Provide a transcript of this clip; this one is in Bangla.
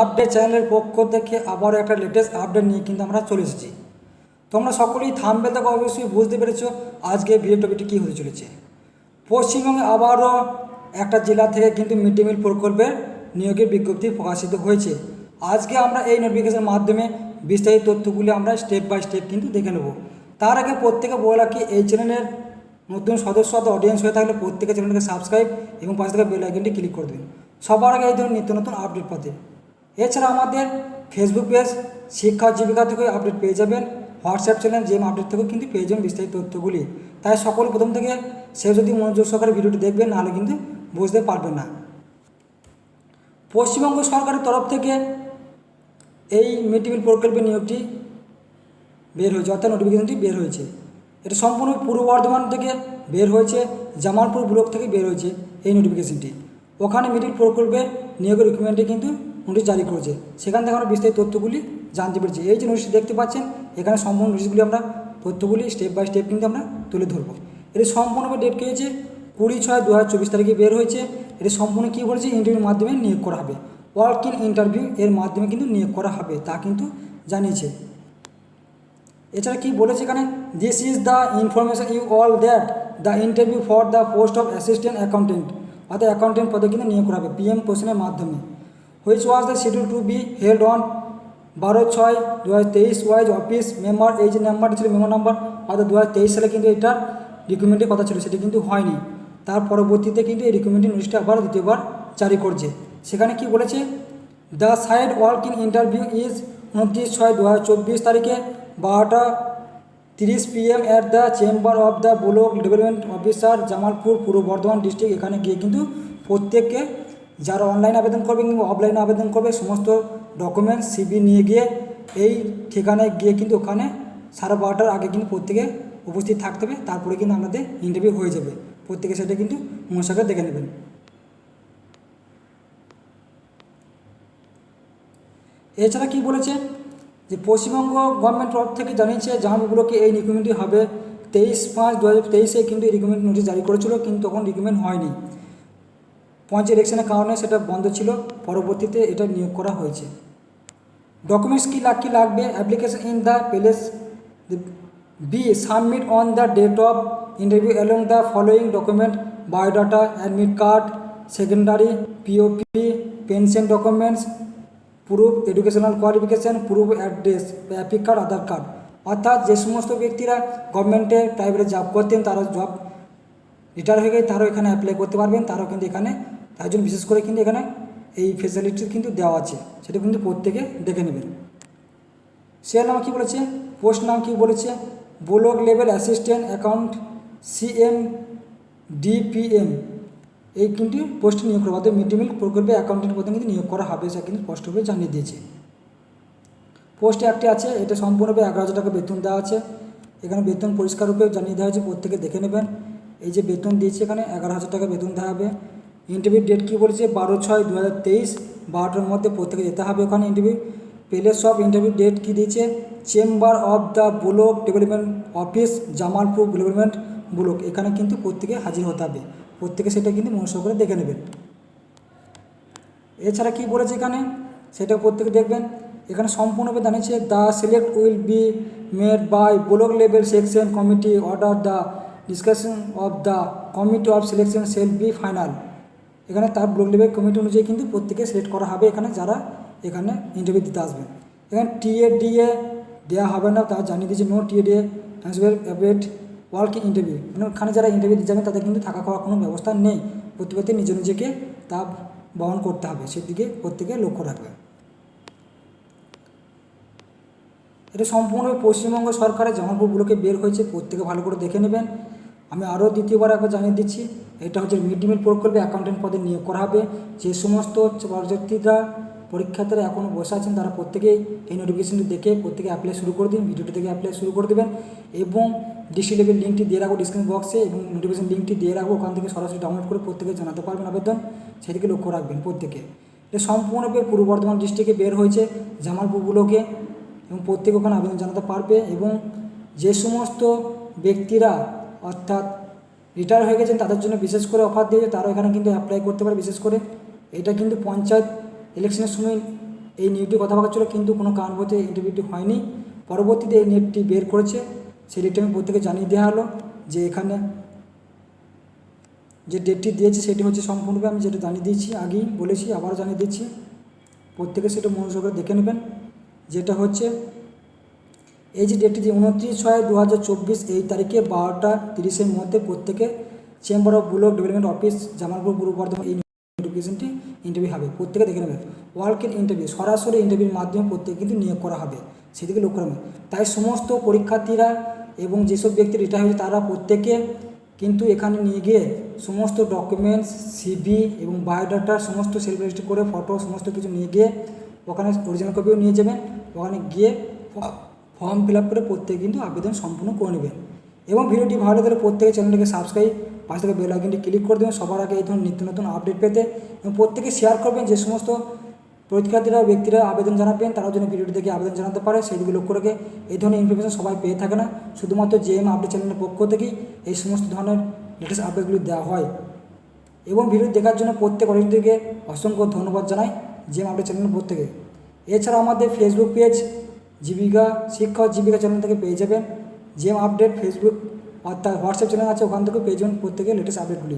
আপডেট চ্যানেলের পক্ষ থেকে আবারও একটা লেটেস্ট আপডেট নিয়ে কিন্তু আমরা চলে এসেছি। তোমরা সকলেই থাম্বনেল থেকে অবশ্যই বুঝতে পেরেছো আজকে ভিডিও টপিকটি কী হতে চলেছে। পশ্চিমবঙ্গে আবারও একটা জেলা থেকে কিন্তু মিড ডে মিল প্রকল্পের নিয়োগের বিজ্ঞপ্তি প্রকাশিত হয়েছে। আজকে আমরা এই নোটিফিকেশনের মাধ্যমে বিস্তারিত তথ্যগুলি আমরা স্টেপ বাই স্টেপ কিন্তু দেখে নেব। তার আগে প্রত্যেকে বলে রাখি, এই চ্যানেলের নতুন সদস্য অথবা অডিয়েন্স হয়ে থাকলে প্রত্যেকে চ্যানেলকে সাবস্ক্রাইব এবং পাশে থাকা বেল আইকনটি ক্লিক করে দেবেন সবার আগে এই ধরনের নিত্য নতুন আপডেট পাতে। এছাড়া আমাদের ফেসবুক পেজ শিক্ষা জীবিকা থেকে আপডেট পেয়ে যাবেন, হোয়াটসঅ্যাপ চ্যানেল জেম আপডেট থেকেও কিন্তু পেয়ে যাবেন বিস্তারিত তথ্যগুলি। তাই সকল প্রথম থেকে সে যদি মনোযোগ সহকারে ভিডিওটি দেখবেন, নাহলে কিন্তু বুঝতে পারবেন না। পশ্চিমবঙ্গ সরকারের তরফ থেকে এই মিড ডে মিল প্রকল্পের নিয়োগটি বের হয়েছে, অর্থাৎ নোটিফিকেশনটি বের হয়েছে। এটা সম্পূর্ণ পূর্ব বর্ধমান থেকে বের হয়েছে, জামালপুর ব্লক থেকে বের হয়েছে এই নোটিফিকেশনটি। ওখানে মিড ডে মিল প্রকল্পে নিয়োগের রিক্রুটমেন্টে কিন্তু নোটিশ জারি করেছে, সেখান থেকে আমরা বিস্তারিত তথ্যগুলি জানতে পেরেছি। এই যে নোটিশটি দেখতে পাচ্ছেন, এখানে সম্পূর্ণ নোটিশগুলি আমরা তথ্যগুলি স্টেপ বাই স্টেপ কিন্তু আমরা তুলে ধরবো। এটি সম্পূর্ণ ডেট কে হয়েছে 20/6/2024 তারিখে বের হয়েছে। এটি সম্পূর্ণ কী বলেছে, ইন্টারভিউর মাধ্যমে নিয়োগ করা হবে, ওয়ার্ক ইন ইন্টারভিউ এর মাধ্যমে কিন্তু নিয়োগ করা হবে তা কিন্তু জানিয়েছে। এছাড়া কি বলেছে এখানে, this is the information you all that the interview for the post of assistant accountant, অর্থাৎ অ্যাকাউন্টেন্ট পদে কিন্তু নিয়োগ করা হবে PM কোশ্চেনের মাধ্যমে। Which was the schedule to be held on 12/6/2023 wise office member. এই যে নাম্বারটা ছিল মেমো নাম্বার, অর্থাৎ 2023 সালে কিন্তু এটার রিক্রুটমেন্টের কথা ছিল, সেটি কিন্তু হয়নি। তার পরবর্তীতে কিন্তু এই রিক্রুটমেন্টের নোটিশটা আবার দ্বিতীয়বার জারি করছে। সেখানে কি বলেছে, the side work in interview is 29/6/2024 তারিখে 12:30 PM at the chamber of the block development officer Jamalpur, Purba Bardhaman district. এখানে গিয়ে কিন্তু প্রত্যেককে যারা অনলাইন আবেদন করবে কিংবা অফলাইনে আবেদন করবে সমস্ত ডকুমেন্টস CV নিয়ে গিয়ে এই ঠিকানায় গিয়ে কিন্তু ওখানে 12:30টার আগে কিন্তু প্রত্যেকে উপস্থিত থাকতে হবে। তারপরে কিন্তু আমাদের ইন্টারভিউ হয়ে যাবে। প্রত্যেকে সেটা কিন্তু মনসাকে দেখে নেবেন। এছাড়া কি বলেছে, যে পশ্চিমবঙ্গ গভর্নমেন্ট তরফ থেকে জানিয়েছে জামালপুরগুলোকে এই রিক্রুটমেন্টটি হবে 23/5/2023 কিন্তু এই রিক্রুটমেন্ট নোটিশ জারি করেছিল, কিন্তু তখন রিক্রুটমেন্ট হয়নি। পঞ্চায়েত ইলেকশনের কারণে সেটা বন্ধ ছিল, পরবর্তীতে এটা নিয়োগ করা হয়েছে। ডকুমেন্টস কী লাগবে, application in the place be submit on the date of interview along the following document, biodata, admit card, secondary POP, pension documents, proof educational qualification, proof address, EPIC card, Aadhaar card. অর্থাৎ যে সমস্ত ব্যক্তিরা গভর্নমেন্টে প্রাইভেটে জব করতেন, তারা জব রিটায়ার হয়ে গেলে তারাও এখানে অ্যাপ্লাই করতে পারবেন। তারাও কিন্তু এখানে তার জন্য বিশেষ করে কিন্তু এখানে এই ফেসিলিটি কিন্তু দেওয়া আছে, সেটা কিন্তু প্রত্যেকে দেখে নেবেন। সে নাম কী বলেছে, পোস্ট নাম কী বলেছে, block level assistant account CMDPM, এই কিন্তু পোস্টে নিয়োগ করা হবে। মিড ডে মিল প্রকল্পে অ্যাকাউন্টেন্ট পদে কিন্তু নিয়োগ করা হবে, সেটা কিন্তু স্পষ্টভাবে জানিয়ে দিয়েছে। পোস্টে একটি আছে, এটা সম্পূর্ণভাবে 11,000 টাকা বেতন দেওয়া আছে। এখানে বেতন পরিষ্কার রূপে জানিয়ে দেওয়া হয়েছে, প্রত্যেকে দেখে নেবেন। এই যে বেতন দিয়েছে, এখানে 11,000 টাকা বেতন দেওয়া হবে। ইন্টারভিউ ডেট কী বলেছে, 12/6/2023 12টার মধ্যে প্রত্যেকে যেতে হবে ওখানে interview. Place of interview date কী দিয়েছে, chamber of the block development office Jamalpur development block, এখানে কিন্তু প্রত্যেকে হাজির হতে হবে। প্রত্যেকে সেটা কিন্তু মনোযোগ করে দেখে নেবেন। এছাড়া কী বলেছে এখানে, সেটা প্রত্যেকে দেখবেন। এখানে সম্পূর্ণভাবে জানিয়েছে, the select will be made by block level selection committee order the discussion of the committee of selection shall be final. এখানে তার ব্লক লেভেল কমিটি অনুযায়ী কিন্তু প্রত্যেকে সিলেক্ট করা হবে এখানে যারা এখানে ইন্টারভিউ দিতে আসবেন। এখানে TADA দেওয়া হবে না, তা জানিয়ে দিয়েছে। No TADA await work interview, মানে ওখানে যারা ইন্টারভিউ দিতে যাবেন তাদের কিন্তু থাকা খাওয়ার কোনো ব্যবস্থা নেই। প্রত্যেকে নিজেকে তা বহন করতে হবে, সেদিকে প্রত্যেকে লক্ষ্য রাখবে। এটা সম্পূর্ণ পশ্চিমবঙ্গ সরকারের জামালপুর ব্লকে বের হয়েছে, প্রত্যেকে ভালো করে দেখে নেবেন। আমি আরও দ্বিতীয়বার একবার জানিয়ে দিচ্ছি, এটা হচ্ছে মিড ডে মিল প্রকল্পে অ্যাকাউন্টেন্ট পদে নিয়োগ করা হবে। যে সমস্ত পরীক্ষার্থীরা পরীক্ষার্থীরা এখনও বসে আছেন, তারা প্রত্যেকেই এই নোটিফিকেশনটি দেখে প্রত্যেকে অ্যাপ্লাই শুরু করে দিন, ভিডিওটি থেকে অ্যাপ্লাই শুরু করে দেবেন। এবং ডিস্ট্রিক্ট লেভেল লিঙ্কটি দিয়ে রাখবো ডিসক্রিপশন বক্সে, এবং নোটিফিকেশন লিঙ্কটি দিয়ে রাখবো, ওখান থেকে সরাসরি ডাউনলোড করে প্রত্যেকে জানাতে পারবেন আবেদন, সেদিকে লক্ষ্য রাখবেন প্রত্যেকে। এটা সম্পূর্ণভাবে পূর্ব বর্ধমান ডিস্ট্রিক্টে বের হয়েছে জামালপুর ব্লকে, এবং প্রত্যেকে ওখানে আবেদন জানাতে পারবে। এবং যে সমস্ত ব্যক্তিরা অর্থাৎ রিটায়ার হয়ে গেছেন তাদের জন্য বিশেষ করে অফার দিয়েছে, তারা এখানে কিন্তু অ্যাপ্লাই করতে পারে। বিশেষ করে এটা কিন্তু পঞ্চায়েত ইলেকশনের সময় এই নিয়োগটি কথা বলা ছিল, কিন্তু কোনো কারণবশত ইন্টারভিউটি হয়নি। পরবর্তীতে এই নিয়োগটি বের করেছে, সেই ডেটটি আমি প্রত্যেকে জানিয়ে দেওয়া হলো যে এখানে যে ডেটটি দিয়েছে সেটি হচ্ছে সম্পূর্ণরূপে আমি যেটা জানিয়ে দিয়েছি, আগেই বলেছি, আবারও জানিয়ে দিচ্ছি, প্রত্যেকে সেটা মনোযোগ করে দেখে নেবেন। যেটা হচ্ছে এই যে ডেটটি 29/6/2024 এই তারিখে 12:30 মধ্যে প্রত্যেকে chamber of block development office, Jamalpur পূর্ব বর্ধমান এই নোটিফিকেশনটি ইন্টারভিউ হবে, প্রত্যেকে দেখে নেবেন। ওয়ার্ক ইন ইন্টারভিউ, সরাসরি ইন্টারভিউর মাধ্যমে প্রত্যেকে কিন্তু নিয়োগ করা হবে, সেদিকে লক্ষ্য রাখবেন। তাই সমস্ত পরীক্ষার্থীরা এবং যেসব ব্যক্তি রিটায়ার হয়েছে তারা প্রত্যেকে কিন্তু এখানে নিয়ে গিয়ে সমস্ত ডকুমেন্টস, সিভি এবং বায়োডাটা সমস্ত সেলফ রেজিস্টার করে ফটো সমস্ত কিছু নিয়ে গিয়ে ওখানে অরিজিনাল কপিও নিয়ে যাবেন। ওখানে গিয়ে ফর্ম ফিল আপ করে প্রত্যেকে কিন্তু আবেদন সম্পূর্ণ করে নেবেন। এবং ভিডিওটি ভালো লাগলে প্রত্যেকে চ্যানেলটিকে সাবস্ক্রাইব, পাশে থেকে বেল আইকনটি ক্লিক করে দেবেন সবার আগে এই ধরনের নিত্য নতুন আপডেট পেতে। এবং প্রত্যেকে শেয়ার করবেন, যে সমস্ত পরীক্ষার্থীরা ব্যক্তিরা আবেদন জানাবেন তারাও যেন ভিডিওটি দেখে আবেদন জানাতে পারে, সেই দিকে লক্ষ্য রেখে। এই ধরনের ইনফরমেশন সবাই পেয়ে থাকে না, শুধুমাত্র জেএম আপডেট চ্যানেলের পক্ষ থেকেই এই সমস্ত ধরনের লেটেস্ট আপডেটগুলি দেওয়া হয়। এবং ভিডিও দেখার জন্য প্রত্যেক অডিয়েন্সকে অসংখ্য ধন্যবাদ জানাই জেএম আপডেট চ্যানেলের প্রত্যেকে। এছাড়া আমাদের ফেসবুক পেজ জীবিকা শিক্ষা ও জীবিকা চ্যানেল থেকে পেয়ে যাবেন জেএম আপডেট, ফেসবুক অর্থাৎ হোয়াটসঅ্যাপ চ্যানেল আছে, ওখান থেকে পেয়ে যাবেন প্রত্যেকে লেটেস্ট আপডেটগুলি।